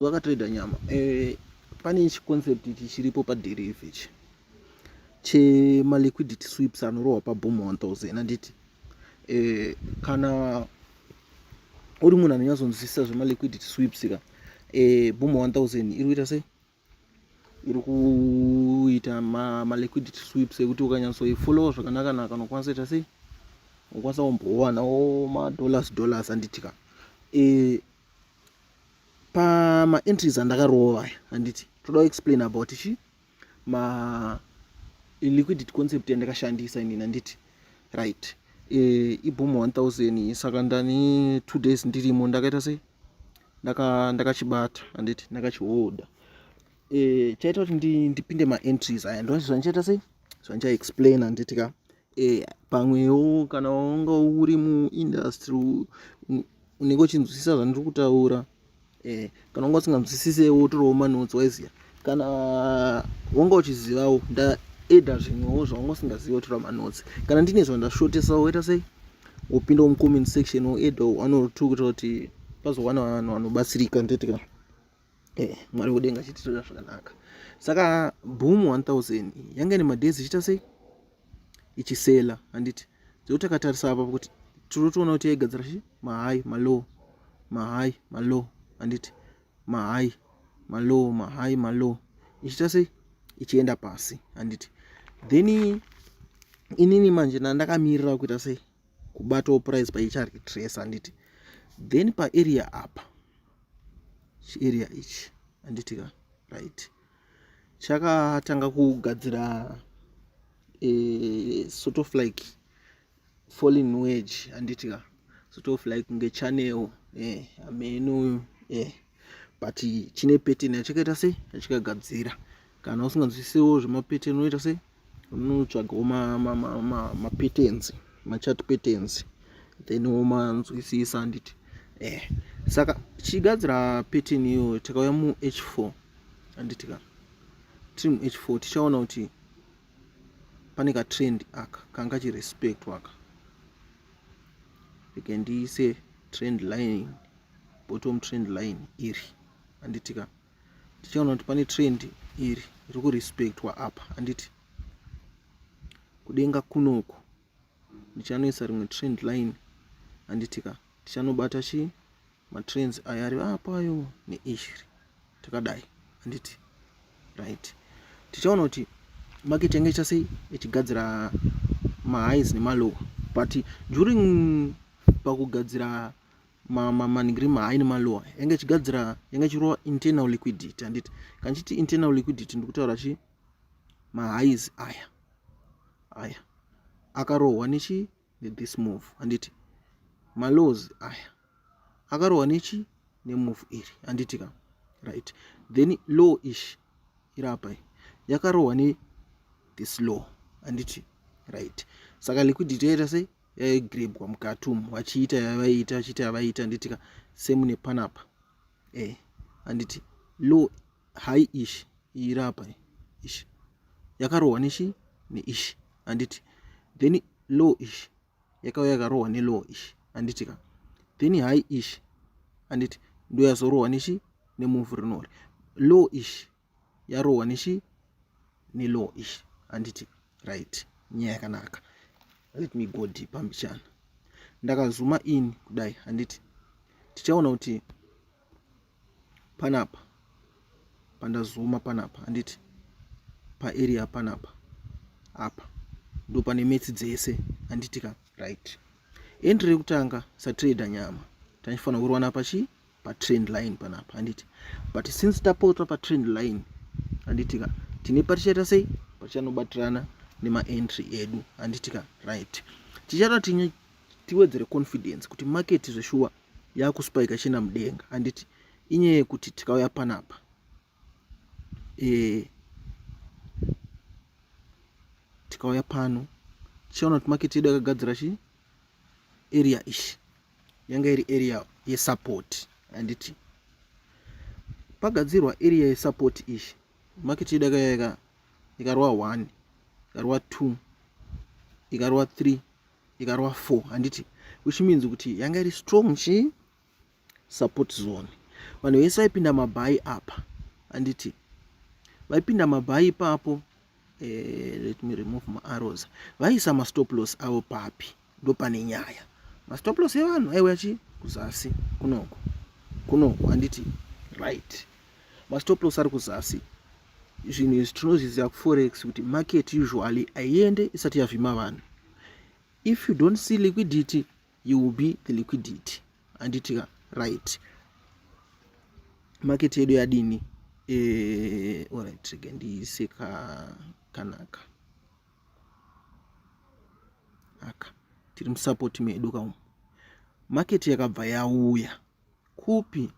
Wakatrader nyama pane chiconcept ichi chiripo paderive ichi chemaliquidity sweeps anorohwa paboom 1000 handiti kana uri munhu anonyatsozivisisa zvemaliquidity sweeps ka boom 1000 iri kuita sei, iri kuita maliquidity sweeps ekuti ukanyatsoifollowa zvakanaka naka unokwanisa kuita sei, unokwanisa kumbowanawo madollars handiti ka pamaentries andakarova handiti toda kuexplain about ichi liquidity concept yandakashandisa inini handiti right. Iboom 1000 saka ndani 2 days ndirimo ndakaita sei, ndakachibata handiti ndakachihoda. Chaita kuti ndipinde maentries aya ndo zvandichaita sei, zvandichaexplain handiti ka. Pamwewo kana wanga uri muindustry unenge uchinzwisisa zvandiri kutaura, kana wanga usinganzwisisewo wotorawo manotsi waiziya, kana wanga uchizivawo ndaeda zvimwewo zvawanga usingazivi wotora manotsi, kana ndine zvandashotesawo woita sei, wopindawo mucomment section woedawo anotukuita kuti pazowana vanhu vanobatsirika ndetika. Mwari wodenga chititoda zvakanaka. Saka boom 1000 yanga nemadhezi ichiita sei, ichisela handiti. Zvokuti takatarisa apa kuti tinotoona kuti yaigadzira chi mahigh malow, mahigh malow handiti, mahigh malow, mahigh malow, ichiita sei, ichienda pasi handiti. Then inini manje ndakamirira kuita sei, kubatawo price paicharetrace handiti. Then paarea apa, chiarea ichi handiti ka right, chakatanga kugadzira sort of like falling wedge handiti ka, sort of like ngechannel ameno but chine pattern yachakaita sei, yachakagadzira. Kana usinganzwisisewo zvemapattern unoita sei, unotsvagawo mapatterns, machart patterns, then womanzwisisa handiti. Saka chigadzira pattern iyo takauya mu H4 handiti ka. Tiri mu H4 tichaona kuti pane ka trend aka kanga chirespect waka, ndiise trend line, bottom trend line iri handiti ka. Tichaona kuti pane trend iri iri kurespectwa apa handiti. Kudenga kunoko ndichanoisa rimwe trend line handiti ka. Tichanobata chi matrends aya ari apayo neishiri takadai handiti right. Tichaona kuti market yange ichiita sei, ichigadzira mahighs nemalow, but during pakugadzira maningiri mahigh nemalow yange ichigadzira, yange ichirova internal liquidity handiti. Kanchiti internal liquidity ndikutaura chi mahighs aya akarohwa nechi this move handiti, malows aya akarohwa nechi nemove iri handiti ka right. Then low ish irapa yakarohwa ne this low handiti right. Saka liquidity yaita sei, yaigrebwa mukatum wachiita yavaita, achiita yavaita handiti ka. Same nepanapa handiti, low high ish irapa ish yakarohwa nechi neish handiti. Then low ish yakauya yakarohwa nelow ish handiti ka. Then high ish handiti ndo yazorohwa nechi nemove rinori. Low ish yarohwa nechi nelow ish handiti right. Nyaya yakanaka. Let me go deep ambichana. Ndakazuma in kudai handiti, tichaona kuti panapa pandazuma panapa handiti, paarea panapa apa ndo pane metsi dzese handiti ka right. Entry rekutanga satrader nyama tanifanira kurowana pachi patrend line panapa handiti, but since tapota patrend line handiti ka, tine patichaita sei, pachanobatirana nemaentry edu handiti ka right. Tichada tiwedzere confidence kuti market zveshuwa yakuspike ichienda mudenga handiti. Inyaya yekuti tikauya panapa tikauya pano tichaona kuti market yedu yakagadzira chi area ishi, yanga iri area yesupport handiti. Pagadzirwa area yesupport ishi, market yedu yakauya ikarova 1, ikarova 2, ikarova 3, ikarova 4 handiti, which means kuti yanga iri strong chi support zone. vanhu vese vaipinda mabhayi apa handiti vaipinda mabhayi ipapo. Let me remove my arrows. Vaisa mastop loss avo papi? Ndo pane nyaya. Mastop loss evanhu aiuya chi kuzasi kunoku handiti right. Mastop loss ari kuzasi. Zvinhu izvi tinozviziva kuforex kuti market usually aiende isati yavhima vanhu. If you don't see liquidity, you will be the liquidity. Handiti right. Market yedu yadini alright, ndiise kanaka aka tiri musupport medu kaumu. Market yakabva yauya kupi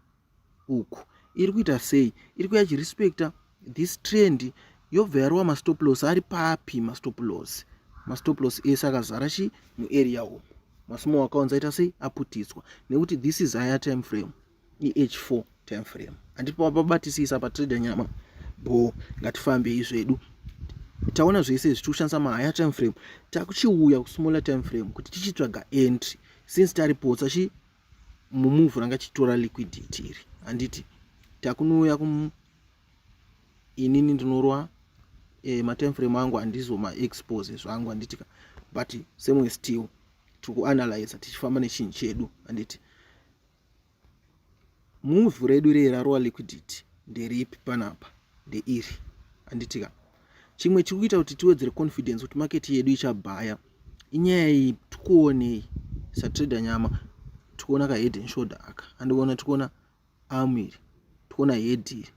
uku, iri kuita sei? Iri kuya respecta this trend yobva yarova mastop loss ari papi? Mastop loss ese akazara chi muarea umu. Masmall accounts aita sei? Aputidzwa nekuti this is higher time frame, H4 time frame. Andipo pabatisisa patrader nyama bo ngatifambei zvedu. Taona zvese zvichiushandisa mahigher time frame, takuchiuya kusmaller time frame kuti tichitsvaga entry since taripotsa chi mumove ranga chitora liquidity iri. Handiti takunouya inini ndinorwa matime frame angu handizo maexpose zvangu handitika, but semwe still tikuanalyze tichifamba nechinhu chedu. Handiti move redu rerarwa liquidity nderipi panapa? Ndeiri. Handitika chimwe chikuita kuti tiwedzere confidence kuti market yedu ichabhaya inyaya iyi. Tikuonei satrader nyama, tikuona ka head and shoulder aka, andikuona tikuona arm iri, tikuona head iri,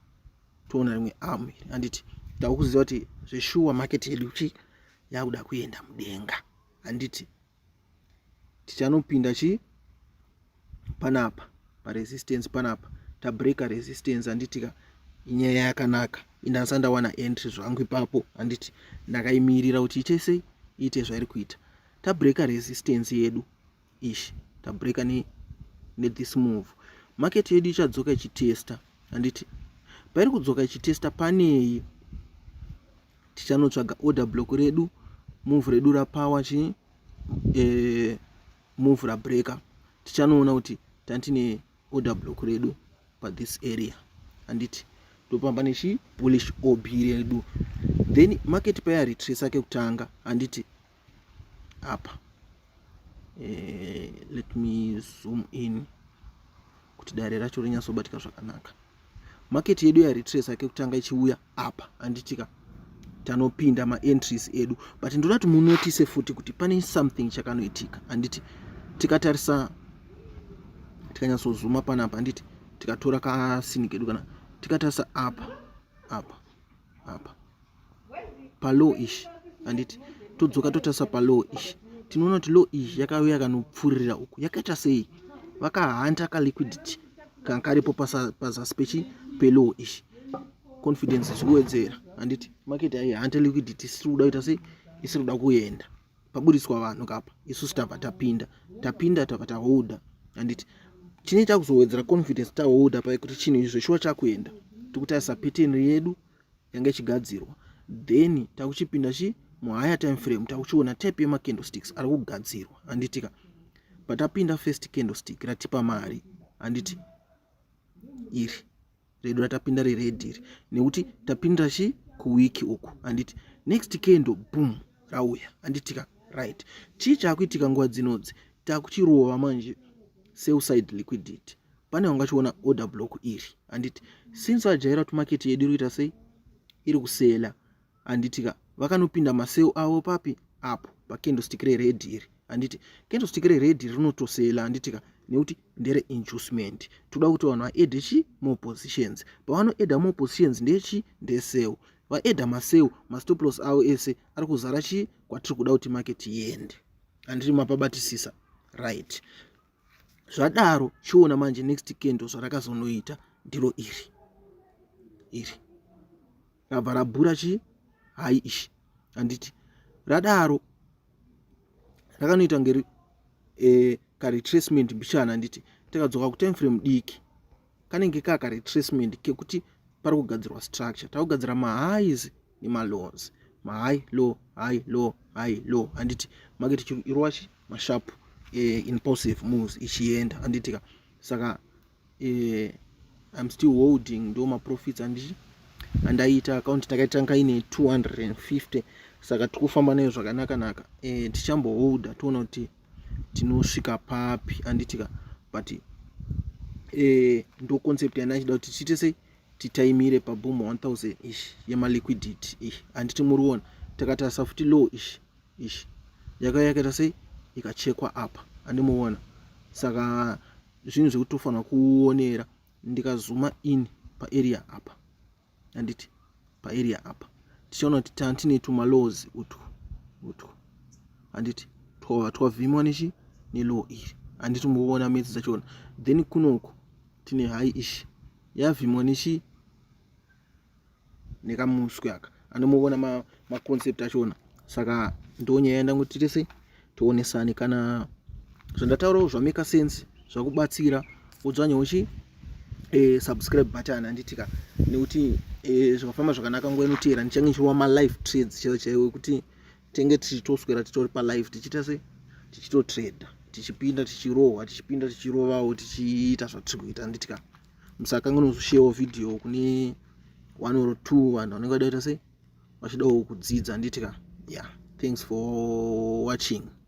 tuona rimwe arm iri. Handiti takuziva kuti zveshuwa market yedu chi yakuda kuenda mudenga. Handiti tichanopinda chi panapa paresistance panapa, tabreaka resistance. Handitika inyaya yakanaka, indasanda wana entry zvangu ipapo. Handiti ndakaimirira kuti iite ite zvairi kuita. Tabreaka resistance yedu ishi, tabreaka ne this move, market yedu ichadzoka ichitesta. Handiti pairi kudzoka ichitesta panei? Tichanotsvaga order block redu, move redu rapower chi move rabreaka. Tichanoona kuti tantine order block redu pa this area. Handiti topamba nechi bullish OB redu, then market paya retrace ake kutanga. Handiti apa let me zoom in kuti dare racho rinyatsobatika zvakanaka. Market yedu ya retrace ake kutanga ichiuya apa. Handitika tanopinda maentries edu, but ndoda kuti munotice futi kuti pane something chakanoitika. Handiti tikatarisa tikanyatsozuma panapa, handiti tikatora kasini kedu kana tikatarisa apa palow ish, handiti todzoka totarisa palow ish, tinoona kuti low ish yakauya kanopfuurira uku. Yakaita sei? Vakahanda ka liquidity kankaripo pazasi pechi pelow ish. Confidence zikuwedzera. Handiti market haihanda liquidity, isiri kuda kuita sei? Isiri kuda kuenda paburiswa vanhu kapa. Isusu tabva tapinda tabva taholda. Handiti chinoita kuzowedzera confidence taholda pai kuti chinhu izvo shuwa chakuenda. Tikutarisa pattern yedu yanga ichigadzirwa, then takuchipinda chi muhigher time frame, takuchiona type yema candlesticks ari kugadzirwa. Handitika patapinda first candlestick ratipa mari. Handiti iri redu ratapinda rered iri, nekuti tapinda chi kuwiki uku. Handiti next candle boom rauya. Handitika right. Chii chakuitika nguva dzinodzi? Takuchirova manje sell side liquidity. Pane wangachiona order block iri. Handiti since vajaira kuti market yedu iri kuita sei? Iri kusela. Handitika vakanopinda masell avo papi? Apo pa candlestick red iri. Handiti candlestick red iri rinotosela. Handitika nekuti ndere inducement. Toda kuti vanhu vaedhe chi more positions. Pavanoedha more positions ndechi ndesell. Vaedha masell, mastop loss avo ese ari kuzara chi kwatiri kuda kuti market iende. Handiti mapabatisisa right. Zvadaro chiona manje next candle zvarakazonoita ndiro iri rabva rabhura chi high ish. Handiti radaro rakanoita ngeri ka retracement mbichana. Handiti takadzoka ku time frame diki kanenge ka retracement kekuti pari kugadzirwa structure, takugadzira ma-highs nema-lows, ma-high low high low high low. Handiti market chiri irwachi masharp impulsive moves ichienda. Handitika saka I'm still holding ndo ma profits andaita account takaitanga ine 250 saka tikufamba nayo zvakanaka naka tichamboholda toona kuti tinosvika papi anditika but ndo concept yanachida kuti tiite sei titaimire paboom 1000 ish yema liquidity ish anditi muriona takatasa futi low ish yakaita sei ikachekwa apa andimuona saka zvinhu zvekutofanira kuonera ndikazuma in pa area apa anditi pa area apa tichaona kuti tantine tuma lows utu anditi twavhimwa ni low iri anditi muona metsi dzachona then kunoko tine high ish yavhimwa nekamuswe aka anomuona ma concept achona saka ndonyaya yanda kuti tese tuonesane kana zvandataurawo zvameka sense zvakubatsira udzwanyewo subscribe button anditika nekuti zvakafamba zvakanaka nguva inotera ndichange ma live trades chaiwo kuti tenge tichitoswera titori pa live tichita se tichito trade tichipinda tichirohwa tichipinda tichirovawo tichiita zvatiri kuita anditika musaka ngonozoshewa video kune 1 or 2 vanhu vanenge vadaita sei vachidawo kudzidza anditika yeah thanks for watching.